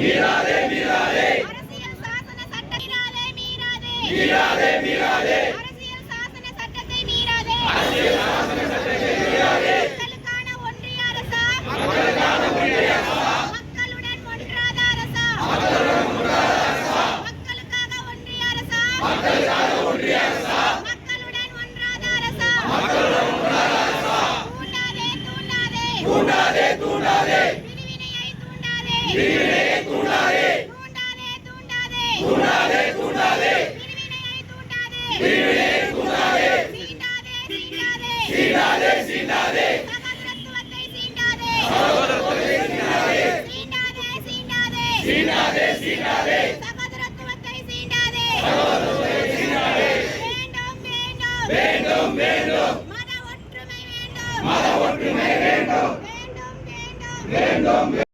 மீறாதே மீறாதே அரசியல் சாசன சட்டத்தை மீறாதே மீறாதே மீறாதே அரசியல் சாசன சட்டத்தை மீறாதே அரசியல் சாசன சட்டத்தை மீறாதே மக்களுக்கான ஒன்றிய அரசா மக்களுக்கான ஒன்றிய அரசா மக்களுடன் ஒன்றாத அரசா மக்களுடன் ஒன்றாத அரசா மக்களுக்காக ஒன்றிய அரசா மக்களுக்காக ஒன்றிய அரசா மக்களுடன் ஒன்றாத அரசா மக்களுடன் ஒன்றாத அரசா தூண்டாதே தூண்டாதே தூண்டாதே பிரிவினையை தூண்டாதே பிரிவினையை தூண்டாதே தூண்டாதே தூண்டாதே தூண்டாதே பிரிவினையை தூண்டாதே பிரிவினையை தூண்டாதே சீண்டாதே சீண்டாதே சகோதரத்துவத்தை சீண்டாதே சகோதரத்துவத்தை சீண்டாதே சீண்டாதே சீண்டாதே சகோதரத்துவத்தை சீண்டாதே சகோதரத்துவத்தை சீண்டாதே வேண்டும் வேண்டும் வேண்டும் மத ஒற்றுமை வேண்டும் மத ஒற்றுமை வேண்டும் வேண்டும் வேண்டும் வேண்டும்